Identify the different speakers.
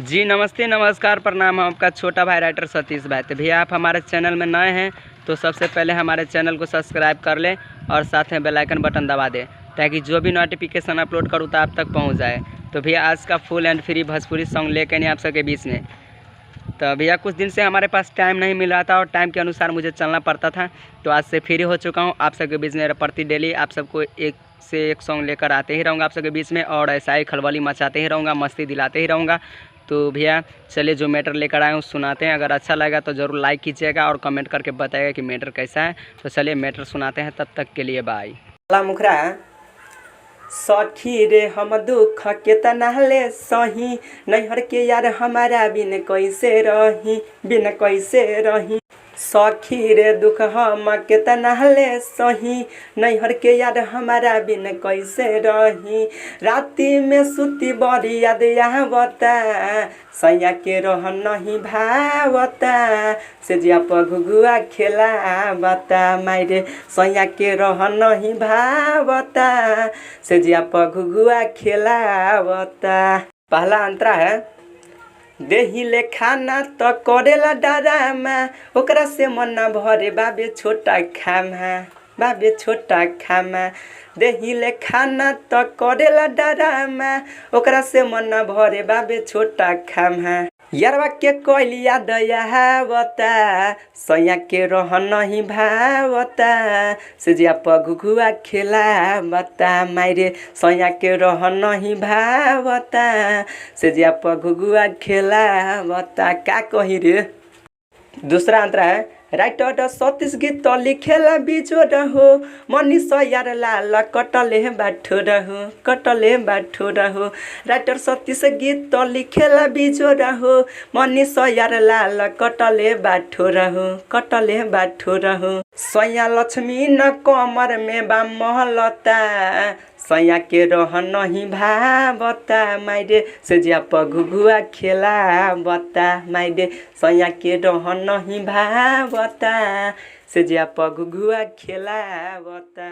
Speaker 1: जी नमस्ते नमस्कार प्रणाम। हम आपका छोटा भाई राइटर सतीश भाई। तो भैया आप हमारे चैनल में नए हैं तो सबसे पहले हमारे चैनल को सब्सक्राइब कर लें और साथ में बेल आइकन बटन दबा दें ताकि जो भी नोटिफिकेशन अपलोड करूँ तो आप तक पहुंच जाए। तो भैया आज का फुल एंड फ्री भोजपुरी सॉन्ग लेकर नहीं आप सबके बीच में। तो भैया कुछ दिन से हमारे पास टाइम नहीं मिल रहा था और टाइम के अनुसार मुझे चलना पड़ता था, तो आज से फ्री हो चुका हूँ। आप सबके बीच में प्रति डेली आप सबको एक से एक सॉन्ग लेकर आते ही रहूँगा आप सबके बीच में, और ऐसा ही खलबली मचाते ही रहूँगा, मस्ती दिलाते ही रहूँगा। तो भैया चलिए जो मैटर लेकर आए हूँ सुनाते हैं। अगर अच्छा लगा तो ज़रूर लाइक कीजिएगा और कमेंट करके बताइएगा कि मैटर कैसा है। तो चलिए मैटर सुनाते हैं, तब तक के लिए बाय। मुखरा सखी रे हम दुख केतना ले सही, नैहर के यार हमारा बिन कैसे रही। सखी रे दुख हम केतना ले सही, नैहर के यार हमारा बिन कैसे रही। राती में सुती बड़ी याद आवता, सैया के रह नहीं भावता, से जिया पघुआ खेलावता मायरे, सैया के रह नहीं भावता, से जिया पघुआ खेलावता। पहला अंतरा है देहिले खाना तो करेला डरामा, ओकरा से मन ना भरे बाबे छोटा खामा। देहिले खाना तो करेला डरामा, ओकरा से मन ना भरे बाबे छोटा खामा। यारवा के कोइलिया दयावता, सैया के रह नहीं भावता, से जिया पघुआ खेलावता मायरे, सैया के रह नहीं भावता, से जिया पघुआ खेलावता। का कही रे। दूसरा अंतरा है राइटर सतीश गीत लिखेला बीजो रहो, मनीष यार लाल कटले बाठो रहो। राइटर सतीश गीत लिखेला बीजो रहो, मनीष यार लाल कटले बाठो रहो। सैया लक्ष्मी न कमर में बा महलता, सैया के रह नहीं भावता मायरे, से जिया पघुआ खेलावता मायरे, सैया के रह नहीं भावता, से जिया पघुआ खेलावता।